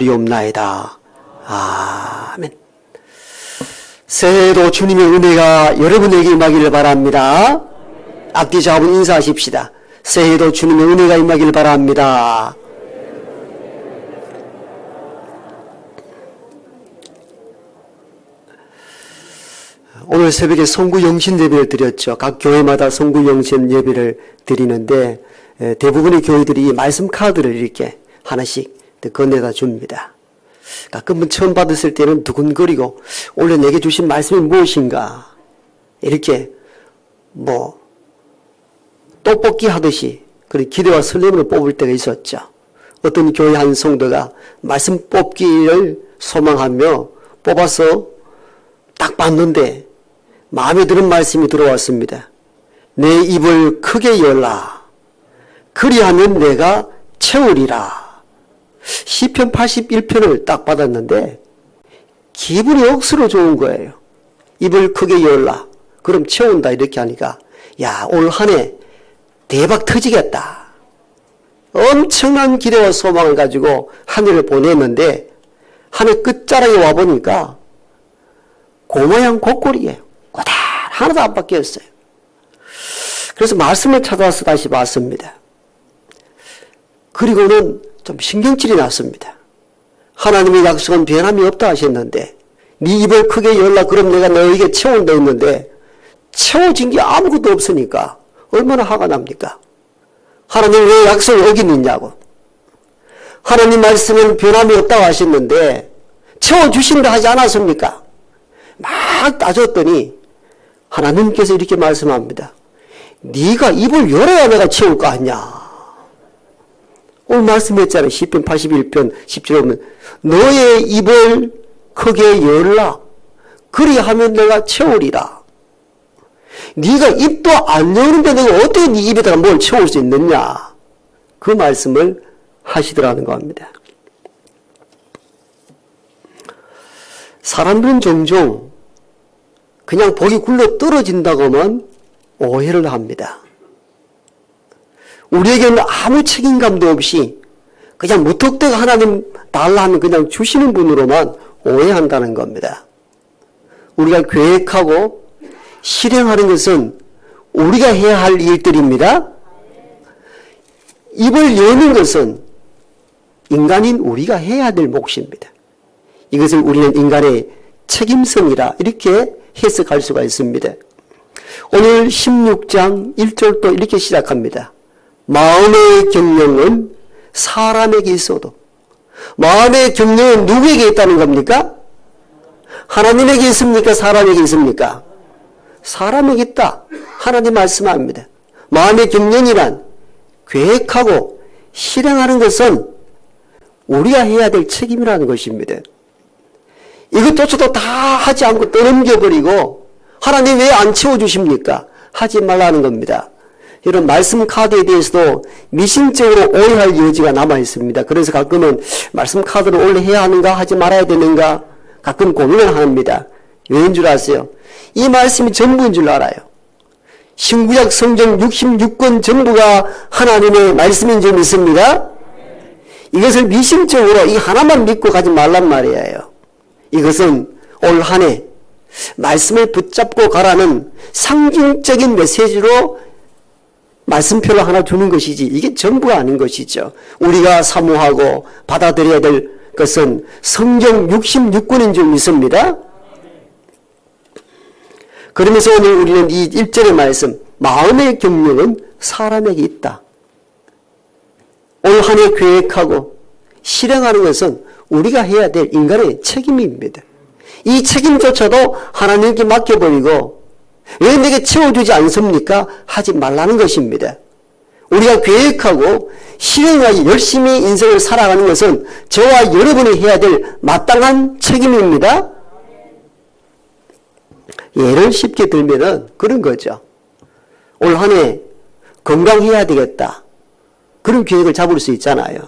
없나이다. 아멘. 새해에도 주님의 은혜가 여러분에게 임하기를 바랍니다. 앞뒤 좌우분 인사하십시다. 새해에도 주님의 은혜가 임하기를 바랍니다. 오늘 새벽에 성구영신 예배를 드렸죠. 각 교회마다 성구영신 예배를 드리는데 대부분의 교회들이 이 말씀 카드를 이렇게 하나씩 건네다 줍니다. 가끔은 처음 받았을 때는 두근거리고 원래 내게 주신 말씀이 무엇인가 이렇게 떡볶이 하듯이 그런 기대와 설렘으로 뽑을 때가 있었죠. 어떤 교회 한 성도가 말씀 뽑기를 소망하며 뽑아서 딱 봤는데 마음에 드는 말씀이 들어왔습니다. 내 입을 크게 열라. 그리하면 내가 채우리라. 시편 81편을 딱 받았는데 기분이 억수로 좋은 거예요. 입을 크게 열라. 그럼 채운다 이렇게 하니까 야, 올 한 해 대박 터지겠다. 엄청난 기대와 소망을 가지고 한 해를 보냈는데 한 해 끝자락에 와보니까 고모양 곡골이에요. 고달 하나도 안 바뀌었어요. 그래서 말씀을 찾아서 다시 봤습니다. 그리고는 좀 신경질이 났습니다. 하나님의 약속은 변함이 없다 하셨는데 네 입을 크게 열라 그럼 내가 너에게 채운다 했는데 채워진 게 아무것도 없으니까 얼마나 화가 납니까? 하나님 왜 약속을 어기느냐고. 하나님 말씀은 변함이 없다고 하셨는데 채워주신다 하지 않았습니까? 막 따졌더니 하나님께서 이렇게 말씀합니다. 네가 입을 열어야 내가 채울 거 아니냐. 오늘 말씀했잖아요. 시편 81편 10절에 보면 너의 입을 크게 열라. 그리하면 내가 채우리라. 네가 입도 안 여는데 내가 어떻게 네 입에다가 뭘 채울 수 있느냐. 그 말씀을 하시더라는 겁니다. 사람들은 종종 그냥 복이 굴러 떨어진다고 하면 오해를 합니다. 우리에게는 아무 책임감도 없이 그냥 무턱대고 하나님 달라 하면 그냥 주시는 분으로만 오해한다는 겁니다. 우리가 계획하고 실행하는 것은 우리가 해야 할 일들입니다. 입을 여는 것은 인간인 우리가 해야 될 몫입니다. 이것을 우리는 인간의 책임성이라 이렇게 해석할 수가 있습니다. 오늘 16장 1절도 이렇게 시작합니다. 마음의 경영은 사람에게 있어도 마음의 경영은 누구에게 있다는 겁니까? 하나님에게 있습니까? 사람에게 있습니까? 사람에게 있다. 하나님 말씀합니다. 마음의 경영이란 계획하고 실행하는 것은 우리가 해야 될 책임이라는 것입니다. 이것조차도 다 하지 않고 떠넘겨버리고 하나님 왜 안 채워주십니까? 하지 말라는 겁니다. 이런 말씀 카드에 대해서도 미심적으로 오해할 여지가 남아있습니다. 그래서 가끔은 말씀 카드를 원래 해야 하는가 하지 말아야 되는가 가끔 고민을 합니다. 왜인 줄 아세요? 이 말씀이 전부인 줄 알아요. 신구약 성경 66권 전부가 하나님의 말씀인 줄 믿습니다. 이것을 미심적으로 이 하나만 믿고 가지 말란 말이에요. 이것은 올 한 해 말씀을 붙잡고 가라는 상징적인 메시지로 말씀표를 하나 주는 것이지 이게 전부가 아닌 것이죠. 우리가 사모하고 받아들여야 될 것은 성경 66권인 줄 믿습니다. 그러면서 오늘 우리는 이 1절의 말씀 마음의 경영은 사람에게 있다. 올 한 해 계획하고 실행하는 것은 우리가 해야 될 인간의 책임입니다. 이 책임조차도 하나님께 맡겨버리고 왜 내게 채워주지 않습니까? 하지 말라는 것입니다. 우리가 계획하고 실행하기 열심히 인생을 살아가는 것은 저와 여러분이 해야 될 마땅한 책임입니다. 예를 쉽게 들면은 그런 거죠. 올 한 해 건강해야 되겠다. 그런 계획을 잡을 수 있잖아요.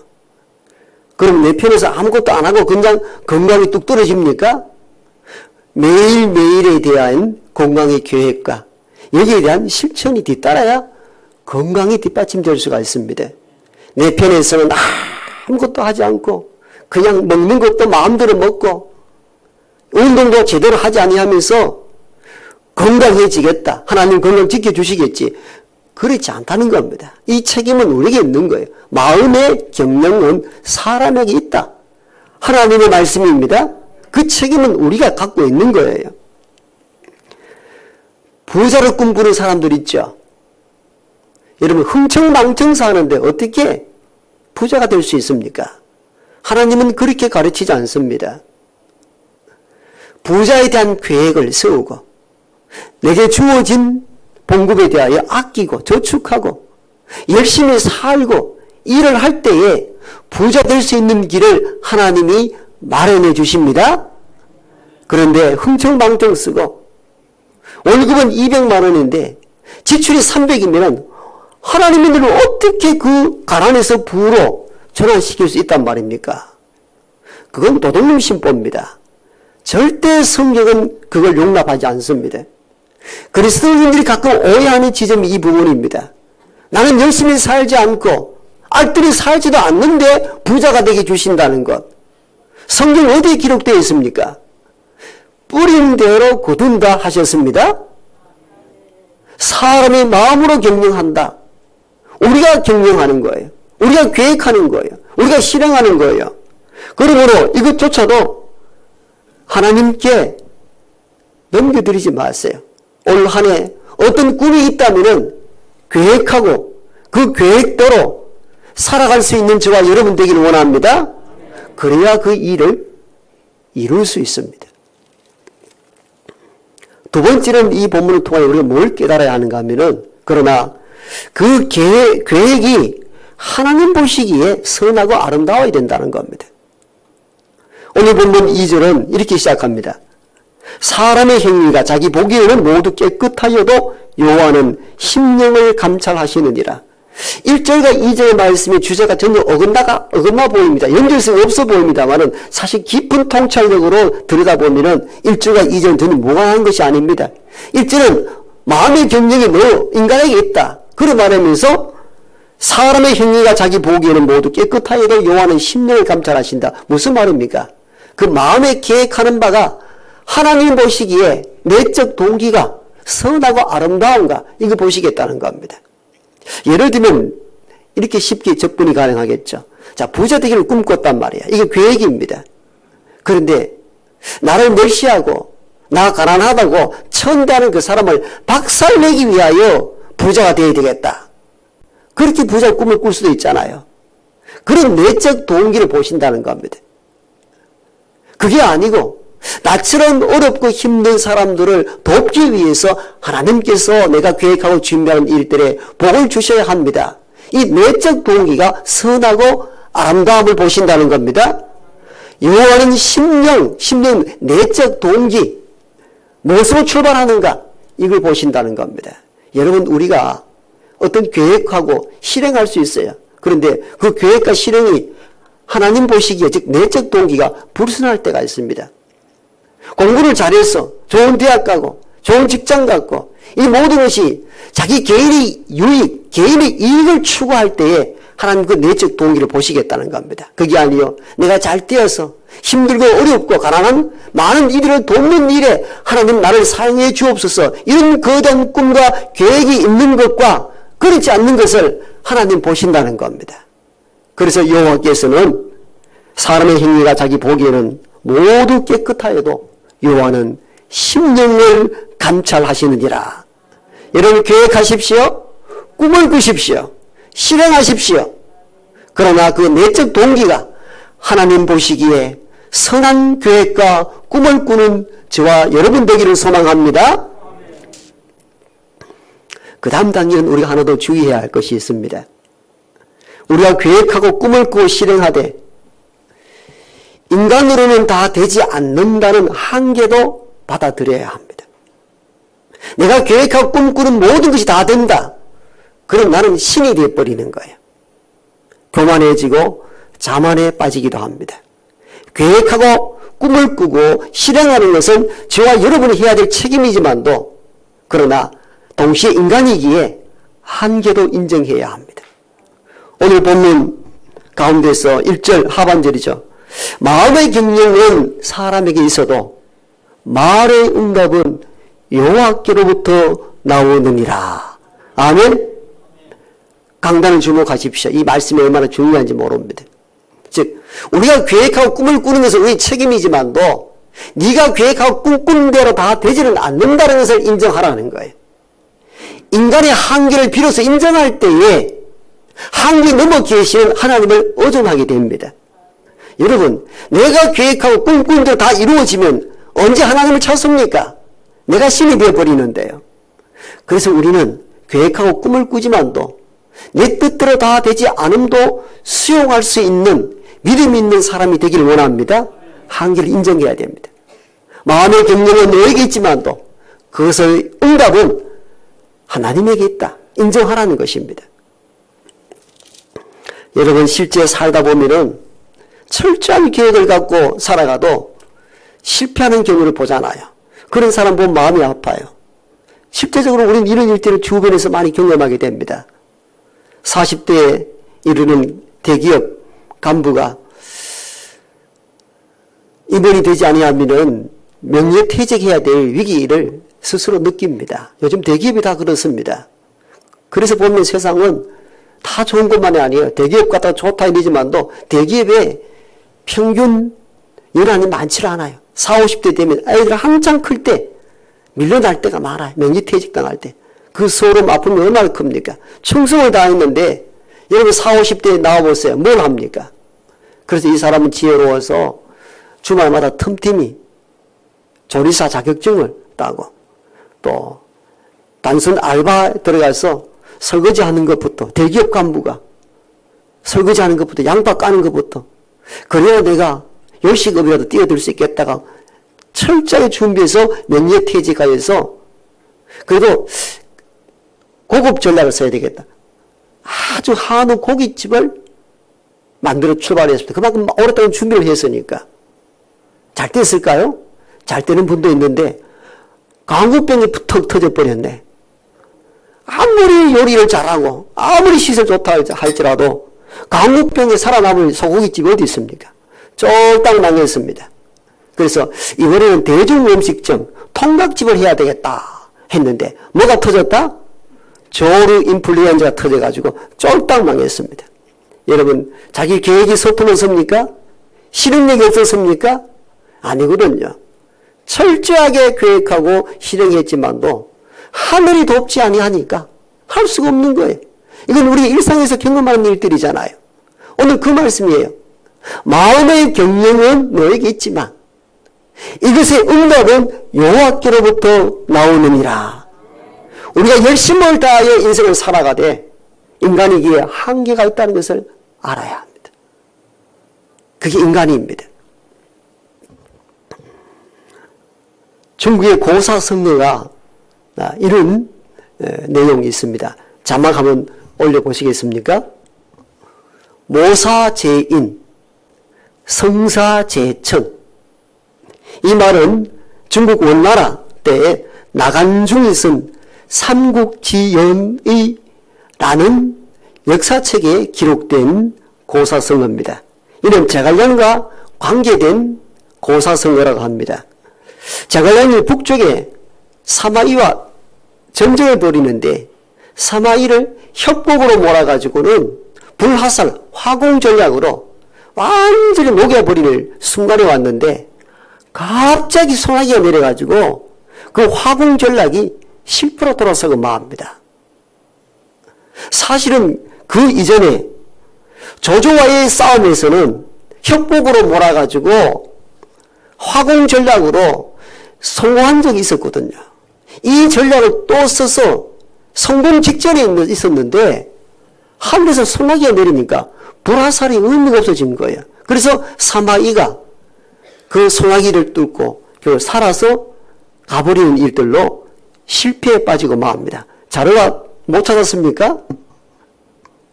그럼 내 편에서 아무것도 안 하고 그냥 건강이 뚝 떨어집니까? 매일매일에 대한 건강의 계획과 여기에 대한 실천이 뒤따라야 건강이 뒷받침될 수가 있습니다. 내 편에서는 아무것도 하지 않고 그냥 먹는 것도 마음대로 먹고 운동도 제대로 하지 아니하면서 건강해지겠다. 하나님 건강 지켜주시겠지. 그렇지 않다는 겁니다. 이 책임은 우리에게 있는 거예요. 마음의 경영은 사람에게 있다. 하나님의 말씀입니다. 그 책임은 우리가 갖고 있는 거예요. 부자로 꿈꾸는 사람들 있죠. 여러분 흥청망청 사는데 어떻게 부자가 될 수 있습니까? 하나님은 그렇게 가르치지 않습니다. 부자에 대한 계획을 세우고 내게 주어진 봉급에 대하여 아끼고 저축하고 열심히 살고 일을 할 때에 부자 될 수 있는 길을 하나님이 마련해 주십니다. 그런데 흥청망청 쓰고 월급은 200만 원인데 지출이 300이면 하나님이 너를 어떻게 그 가난에서 부로 전환시킬 수 있단 말입니까? 그건 도둑놈 신보입니다. 절대 성경은 그걸 용납하지 않습니다. 그리스도인들이 가끔 오해하는 지점이 이 부분입니다. 나는 열심히 살지 않고 알뜰히 살지도 않는데 부자가 되게 주신다는 것. 성경 어디에 기록되어 있습니까? 뿌린 대로 거둔다 하셨습니다. 사람의 마음으로 경영한다. 우리가 경영하는 거예요. 우리가 계획하는 거예요. 우리가 실행하는 거예요. 그러므로 이것조차도 하나님께 넘겨드리지 마세요. 올 한 해 어떤 꿈이 있다면 계획하고 그 계획대로 살아갈 수 있는 저와 여러분 되기를 원합니다. 그래야 그 일을 이룰 수 있습니다. 두 번째는 이 본문을 통하여 우리가 뭘 깨달아야 하는가 하면은 그러나 그 계획이 하나님 보시기에 선하고 아름다워야 된다는 겁니다. 오늘 본문 2절은 이렇게 시작합니다. 사람의 행위가 자기 보기에는 모두 깨끗하여도 여호와는 심령을 감찰하시느니라. 1절과 2절의 말씀의 주제가 전혀 어긋나 보입니다. 연결성이 없어 보입니다만은 사실 깊은 통찰력으로 들여다보면은 1절과 2절은 전혀 무관한 것이 아닙니다. 1절은 마음의 경영이 너 인간에게 있다. 그런 말하면서 사람의 행위가 자기 보기에는 모두 깨끗하여도 여호와는 심령을 감찰하신다. 무슨 말입니까? 그 마음에 계획하는 바가 하나님 보시기에 내적 동기가 선하고 아름다운가 이거 보시겠다는 겁니다. 예를 들면 이렇게 쉽게 접근이 가능하겠죠. 자, 부자 되기를 꿈꿨단 말이야. 이게 계획입니다. 그런데 나를 멸시하고 나 가난하다고 천대하는 그 사람을 박살내기 위하여 부자가 되어야 되겠다. 그렇게 부자 꿈을 꿀 수도 있잖아요. 그런 내적 동기를 보신다는 겁니다. 그게 아니고 나처럼 어렵고 힘든 사람들을 돕기 위해서 하나님께서 내가 계획하고 준비하는 일들에 복을 주셔야 합니다. 이 내적 동기가 선하고 아름다움을 보신다는 겁니다. 여호와는 심령 내적 동기 무엇으로 출발하는가 이걸 보신다는 겁니다. 여러분 우리가 어떤 계획하고 실행할 수 있어요. 그런데 그 계획과 실행이 하나님 보시기에 즉 내적 동기가 불순할 때가 있습니다. 공부를 잘해서 좋은 대학 가고 좋은 직장 갖고 이 모든 것이 자기 개인의 유익, 개인의 이익을 추구할 때에 하나님 그 내적 동기를 보시겠다는 겁니다. 그게 아니요. 내가 잘 되어서 힘들고 어렵고 가난한 많은 이들을 돕는 일에 하나님 나를 사용해 주옵소서 이런 거대한 꿈과 계획이 있는 것과 그렇지 않는 것을 하나님 보신다는 겁니다. 그래서 여호와께서는 사람의 행위가 자기 보기에는 모두 깨끗하여도 여호와는 심령을 감찰하시느니라. 여러분 계획하십시오. 꿈을 꾸십시오. 실행하십시오. 그러나 그 내적 동기가 하나님 보시기에 선한 계획과 꿈을 꾸는 저와 여러분 되기를 소망합니다. 그 다음 단계는 우리가 하나 더 주의해야 할 것이 있습니다. 우리가 계획하고 꿈을 꾸고 실행하되 인간으로는 다 되지 않는다는 한계도 받아들여야 합니다. 내가 계획하고 꿈꾸는 모든 것이 다 된다. 그럼 나는 신이 되어버리는 거예요. 교만해지고 자만에 빠지기도 합니다. 계획하고 꿈을 꾸고 실행하는 것은 저와 여러분이 해야 될 책임이지만도 그러나 동시에 인간이기에 한계도 인정해야 합니다. 오늘 본문 가운데서 1절 하반절이죠. 마음의 경영은 사람에게 있어도 말의 응답은 여호와께로부터 나오느니라. 아멘. 강단을 주목하십시오. 이 말씀이 얼마나 중요한지 모릅니다. 즉 우리가 계획하고 꿈을 꾸는 것은 우리 책임이지만도 네가 계획하고 꿈꾸는 대로 다 되지는 않는다는 것을 인정하라는 거예요. 인간의 한계를 비로소 인정할 때에 한계 넘어 계시는 하나님을 의존하게 됩니다. 여러분, 내가 계획하고 꿈꾸는 대로 다 이루어지면 언제 하나님을 찾습니까? 내가 신이 되어버리는데요. 그래서 우리는 계획하고 꿈을 꾸지만도 내 뜻대로 다 되지 않음도 수용할 수 있는 믿음 있는 사람이 되기를 원합니다. 한계를 인정해야 됩니다. 마음의 경영은 너에게 있지만도 그것의 응답은 하나님에게 있다. 인정하라는 것입니다. 여러분, 실제 살다 보면은 철저한 계획을 갖고 살아가도 실패하는 경우를 보잖아요. 그런 사람 보면 마음이 아파요. 실제적으로 우리는 이런 일들을 주변에서 많이 경험하게 됩니다. 40대에 이르는 대기업 간부가 임원이 되지 아니하면은 명예퇴직해야 될 위기를 스스로 느낍니다. 요즘 대기업이 다 그렇습니다. 그래서 보면 세상은 다 좋은 것만이 아니에요. 대기업 갖다가 좋다 이러지만도 대기업에 평균 연한이 많지 않아요. 40, 50대 되면 아이들 한창 클 때 밀려날 때가 많아요. 명예퇴직 당할 때. 그 서러움 아픔이 얼마나 큽니까? 충성을 다했는데 여러분 40, 50대에 나와보세요. 뭘 합니까? 그래서 이 사람은 지혜로워서 주말마다 틈틈이 조리사 자격증을 따고 또 단순 알바 들어가서 설거지하는 것부터 대기업 간부가 설거지하는 것부터 양파 까는 것부터 그래야 내가 요식업이라도 뛰어들 수 있겠다가 철저하게 준비해서 명예퇴직하여서 그래도 고급 전략을 써야 되겠다. 아주 한우 고깃집을 만들어 출발했습니다. 그만큼 오랫동안 준비를 했으니까. 잘 됐을까요? 잘 되는 분도 있는데 광우병이 턱 터져버렸네. 아무리 요리를 잘하고 아무리 시설 좋다 할지라도 광우병에 살아남을 소고기집이 어디 있습니까? 쫄딱 망했습니다. 그래서 이번에는 대중음식점 통닭집을 해야 되겠다 했는데 뭐가 터졌다? 조류 인플루엔자가 터져가지고 쫄딱 망했습니다. 여러분, 자기 계획이 서툴렀습니까? 실행력이 없었습니까? 아니거든요. 철저하게 계획하고 실행했지만도 하늘이 돕지 아니하니까 할 수가 없는 거예요. 이건 우리 일상에서 경험하는 일들이잖아요. 오늘 그 말씀이에요. 마음의 경영은 너에게 있지만 이것의 응답은 여호와께로부터 나오느니라. 우리가 열심을 다하여 인생을 살아가되 인간이기에 한계가 있다는 것을 알아야 합니다. 그게 인간입니다. 중국의 고사성어가 이런 내용이 있습니다. 자막 한번 올려보시겠습니까? 모사제인, 성사제천. 이 말은 중국 원나라 때에 나간중이 쓴 삼국지연의 라는 역사책에 기록된 고사성어입니다. 이는 제갈량과 관계된 고사성어라고 합니다. 제갈량이 북쪽에 사마이와 전쟁을 벌이는데 사마이를 협곡으로 몰아가지고는 불화살, 화공 전략으로 완전히 녹여버리는 순간에 왔는데 갑자기 소나기가 내려가지고 그 화공 전략이 실패로 돌아서고 말합니다. 사실은 그 이전에 조조와의 싸움에서는 협곡으로 몰아가지고 화공 전략으로 성공한 적이 있었거든요. 이 전략을 또 써서 성공 직전에 있었는데 하늘에서 소나기가 내리니까 불화살이 의미가 없어진 거예요. 그래서 사마이가 그 소나기를 뚫고 살아서 가버리는 일들로 실패에 빠지고 맙니다. 자료가 못 찾았습니까?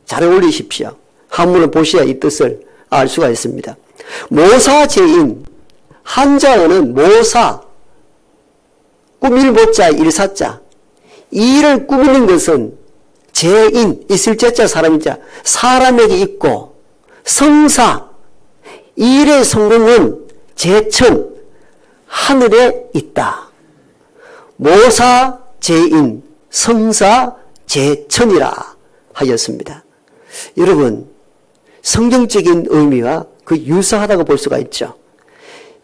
자료 올리십시오. 한문을 보셔야 이 뜻을 알 수가 있습니다. 모사제인, 한자어는 모사, 꾸밀 모자 일사자, 이 일을 꾸미는 것은 제인, 있을 제자 사람이자 사람에게 있고 성사, 이 일의 성공은 제천, 하늘에 있다. 모사 제인, 성사 제천이라 하였습니다. 여러분, 성경적인 의미와 그 유사하다고 볼 수가 있죠.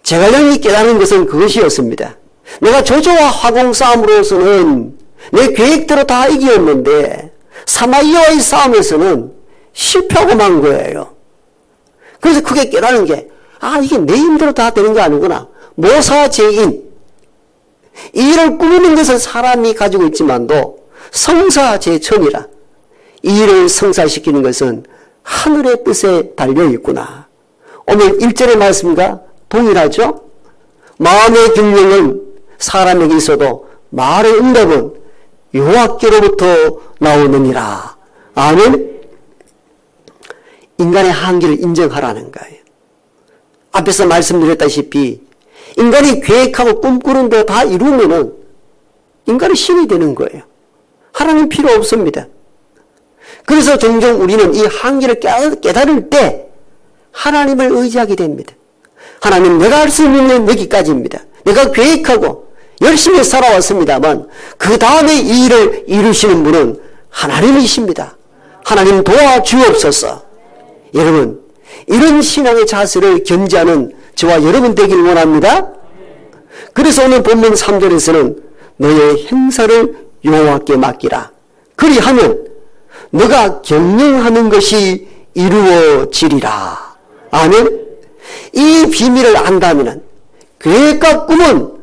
제갈량이 깨달은 것은 그것이었습니다. 내가 조조와 화공 싸움으로서는 내 계획대로 다 이겼는데 사마리아와의 싸움에서는 실패하고 만 거예요. 그래서 그게 깨달은 게, 이게 내 힘대로 다 되는 거 아니구나. 모사제인, 이 일을 꾸미는 것은 사람이 가지고 있지만도 성사제천이라, 이 일을 성사시키는 것은 하늘의 뜻에 달려있구나. 오늘 1절의 말씀과 동일하죠? 마음의 균형은 사람에게 있어도 말의 응답은 여호와께로부터 나오느니라. 아멘. 인간의 한계를 인정하라는 거예요. 앞에서 말씀드렸다시피 인간이 계획하고 꿈꾸는 거 다 이루면은 인간이 신이 되는 거예요. 하나님 필요 없습니다. 그래서 종종 우리는 이 한계를 깨달을 때 하나님을 의지하게 됩니다. 하나님, 내가 할 수 있는 여기까지입니다. 내가 계획하고 열심히 살아왔습니다만 그 다음에 이 일을 이루시는 분은 하나님이십니다. 하나님 도와주옵소서. 여러분, 이런 신앙의 자세를 견지하는 저와 여러분 되길 원합니다. 그래서 오늘 본문 3절에서는 너의 행사를 여호와께 맡기라. 그리하면 너가 경영하는 것이 이루어지리라. 아멘. 이 비밀을 안다면 계획과 꿈은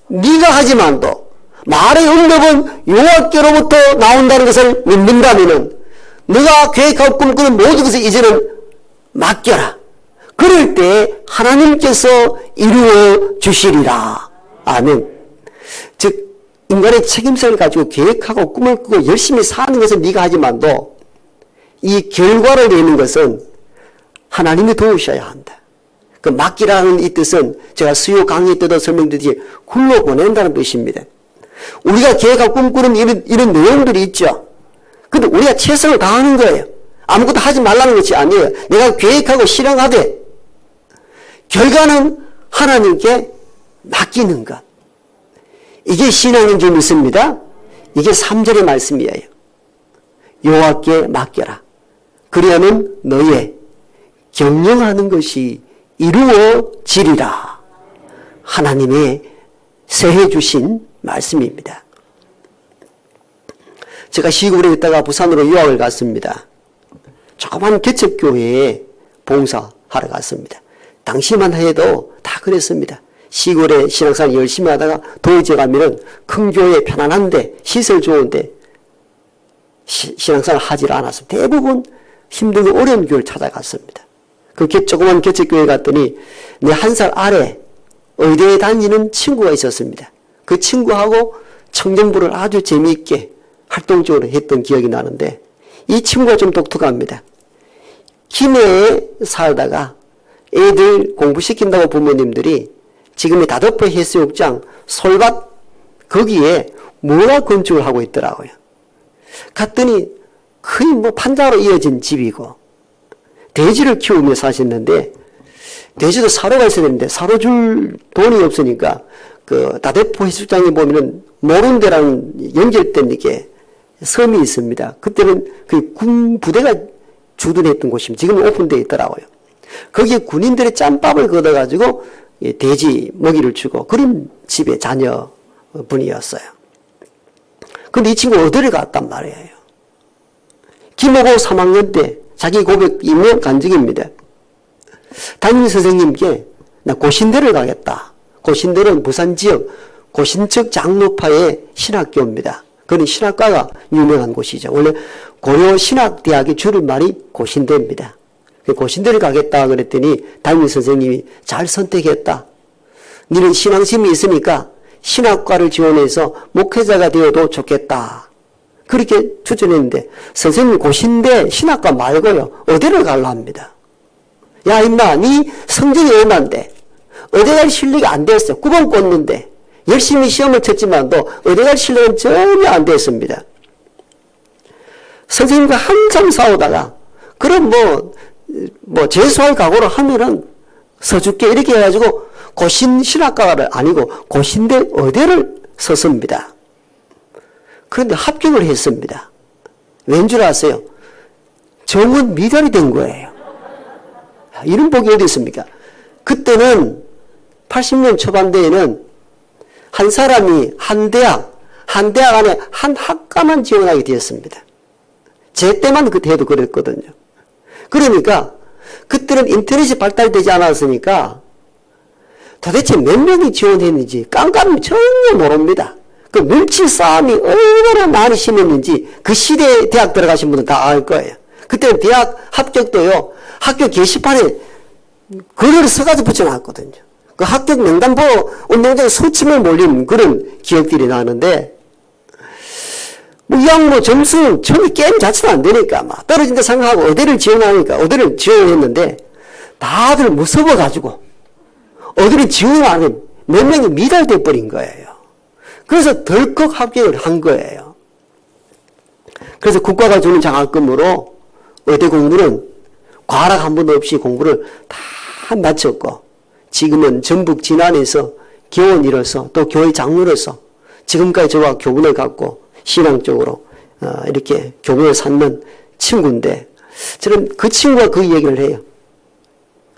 네가 하지만도 말의 응답은 여호와께로부터 나온다는 것을 믿는다면 너가 계획하고 꿈꾸는 모든 것을 이제는 맡겨라. 그럴 때 하나님께서 이루어 주시리라. 아멘. 즉 인간의 책임성을 가지고 계획하고 꿈을 꾸고 열심히 사는 것은 네가 하지만도 이 결과를 내는 것은 하나님이 도우셔야 한다. 그 맡기라는 이 뜻은 제가 수요 강의 때도 설명드렸듯이 굴러보낸다는 뜻입니다. 우리가 계획하고 꿈꾸는 이런 내용들이 있죠. 근데 우리가 최선을 다하는 거예요. 아무것도 하지 말라는 것이 아니에요. 내가 계획하고 실행하되 결과는 하나님께 맡기는 것. 이게 신앙인 줄 믿습니다. 이게 3절의 말씀이에요. 여호와께 맡겨라. 그리하면 너의 경영하는 것이 이루어지리라. 하나님의 세해 주신 말씀입니다. 제가 시골에 있다가 부산으로 유학을 갔습니다. 조그만 개척교회에 봉사하러 갔습니다. 당시만 해도 다 그랬습니다. 시골에 신앙생활 열심히 하다가 도의지에 가면은 큰 교회 편안한데 시설 좋은데 신앙생활 하질 않았어요. 대부분 힘들고 어려운 교회를 찾아갔습니다. 그 조그만 개척교회 갔더니 내 1살 아래 의대에 다니는 친구가 있었습니다. 그 친구하고 청정부를 아주 재미있게 활동적으로 했던 기억이 나는데 이 친구가 좀 독특합니다. 김해에 살다가 애들 공부시킨다고 부모님들이 지금의 다덕포 해수욕장 솔밭 거기에 모라 건축을 하고 있더라고요. 갔더니 거의 판자로 이어진 집이고 돼지를 키우며 사셨는데 돼지도 사료가 있어야 되는데 사료 줄 돈이 없으니까 그 다대포 해수욕장에 보면은 모룬대라는 연결된 이게 섬이 있습니다. 그때는 그 군 부대가 주둔했던 곳입니다. 지금은 오픈되어 있더라고요. 거기에 군인들의 짬밥을 걷어가지고 돼지 먹이를 주고 그런 집의 자녀분이었어요. 근데 이 친구 어디를 갔단 말이에요. 김오고 3학년 때 자기 고백 임명 간증입니다. 담임 선생님께 나 고신대를 가겠다. 고신대는 부산 지역 고신척 장로파의 신학교입니다. 그런 신학과가 유명한 곳이죠. 원래 고려 신학대학의 줄임말이 고신대입니다. 고신대를 가겠다 그랬더니 담임 선생님이 잘 선택했다. 너는 신앙심이 있으니까 신학과를 지원해서 목회자가 되어도 좋겠다. 그렇게 추천했는데 선생님 고신대 신학과 말고요. 어디를 갈라 합니다. 야 임마 네 성적이 얼마인데 어디 갈 실력이 안 됐어. 9번 꽂는데 열심히 시험을 쳤지만도 어디 갈 실력은 전혀 안 됐습니다. 선생님과 한참 싸우다가 그럼 재수할 각오를 하면은 서줄게 이렇게 해가지고 고신신학과를 아니고 고신대 의대를 썼습니다. 그런데 합격을 했습니다. 왠 줄 아세요? 정원 미달이 된 거예요. 이런 복이 어디 있습니까? 그때는 80년 초반대에는 한 사람이 한 대학 안에 한 학과만 지원하게 되었습니다. 제 때만 그때도 그랬거든요. 그러니까 그때는 인터넷이 발달되지 않았으니까 도대체 몇 명이 지원했는지 깜깜이 전혀 모릅니다. 그 눈치 싸움이 얼마나 많이 심했는지 그 시대에 대학 들어가신 분은 다 알 거예요. 그때는 대학 합격도요, 학교 게시판에 글을 써가지고 붙여놨거든요. 그 합격 명단보 운동장에 수침을 몰린 그런 기억들이 나는데, 뭐 점수 처음에 게임 자체도 안 되니까 막 떨어진다 생각하고 의대를 지원하니까 의대를 지원했는데 다들 무서워가지고 의대를 지원 안 하면 몇 명이 미달돼 버린 거예요. 그래서 덜컥 합격을 한 거예요. 그래서 국가가 주는 장학금으로 의대 공부는 과락 한 번도 없이 공부를 다 마쳤고, 지금은 전북 진안에서 교원으로서 또 교회 장로로서 지금까지 저와 교분을 갖고 신앙적으로 이렇게 교분을 쌓는 친구인데, 저는 그 친구가 그 얘기를 해요.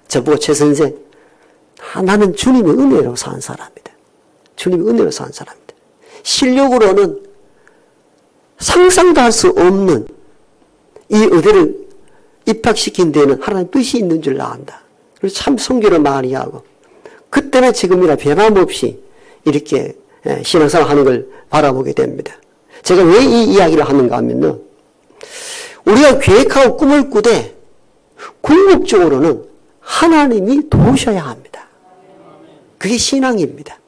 저보고 최 선생, 나는 주님의 은혜로 산 사람이다. 주님의 은혜로 산 사람이다. 실력으로는 상상도 할 수 없는 이 의대를 입학시킨 데에는 하나님의 뜻이 있는 줄 안다. 그래서 참 선교를 많이 하고, 그때나 지금이나 변함없이 이렇게 신앙생활 하는 걸 바라보게 됩니다. 제가 왜 이 이야기를 하는가 하면요, 우리가 계획하고 꿈을 꾸되 궁극적으로는 하나님이 도우셔야 합니다. 그게 신앙입니다.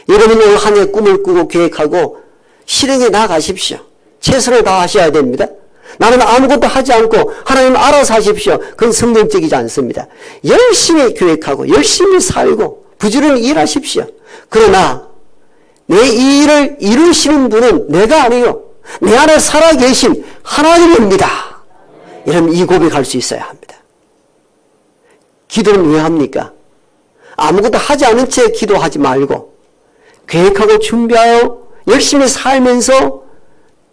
여러분 올 한 해 꿈을 꾸고 계획하고 실행해 나가십시오. 최선을 다하셔야 됩니다. 나는 아무것도 하지 않고 하나님 알아서 하십시오. 그건 성경적이지 않습니다. 열심히 계획하고 열심히 살고 부지런히 일하십시오. 그러나 내 이 일을 이루시는 분은 내가 아니요, 내 안에 살아계신 하나님입니다. 이러면 이 고백할 수 있어야 합니다. 기도는 왜 합니까? 아무것도 하지 않은 채 기도하지 말고 계획하고 준비하여 열심히 살면서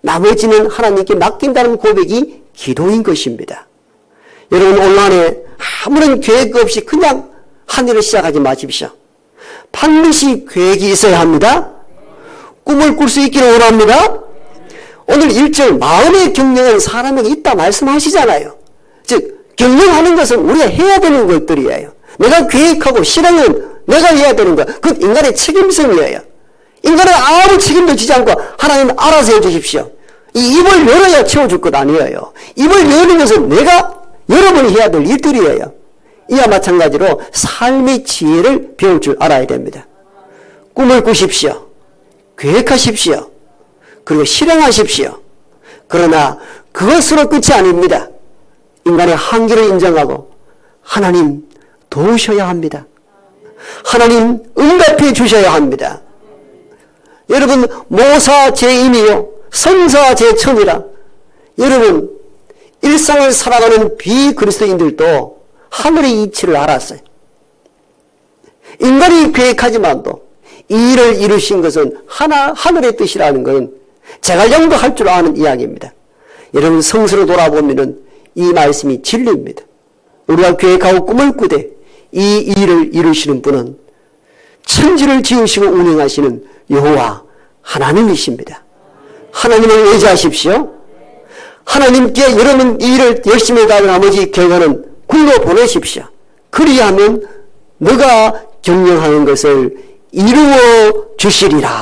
나머지는 하나님께 맡긴다는 고백이 기도인 것입니다. 여러분 올 한 해 아무런 계획 없이 그냥 한 해를 시작하지 마십시오. 반드시 계획이 있어야 합니다. 꿈을 꿀 수 있기를 원합니다. 오늘 1절 마음의 경영은 사람에게 있다 말씀하시잖아요. 즉 경영하는 것은 우리가 해야 되는 것들이에요. 내가 계획하고 실행은 내가 해야 되는 것. 그건 인간의 책임성이에요. 인간은 아무 책임도 지지 않고 하나님 알아서 해주십시오. 이 입을 열어야 채워줄 것 아니에요. 입을 여는 것은 내가 여러분이 해야 될 일들이에요. 이와 마찬가지로 삶의 지혜를 배울 줄 알아야 됩니다. 꿈을 꾸십시오. 계획하십시오. 그리고 실행하십시오. 그러나 그것으로 끝이 아닙니다. 인간의 한계를 인정하고 하나님 도우셔야 합니다. 하나님 응답해 주셔야 합니다. 여러분 모사 제인이요 성사 제천이라, 여러분 일상을 살아가는 비그리스도인들도 하늘의 이치를 알았어요. 인간이 계획하지만도 이 일을 이루신 것은 하늘의 뜻이라는 것은 제갈량도 할 줄 아는 이야기입니다. 여러분 성서로 돌아보면 이 말씀이 진리입니다. 우리가 계획하고 꿈을 꾸되 이 일을 이루시는 분은 천지를 지으시고 운행하시는 여호와 하나님이십니다. 하나님을 의지하십시오. 하나님께 여러분 이 일을 열심히 다하는 나머지 결과는 굴러 보내십시오. 그리하면 너가 경영하는 것을 이루어 주시리라.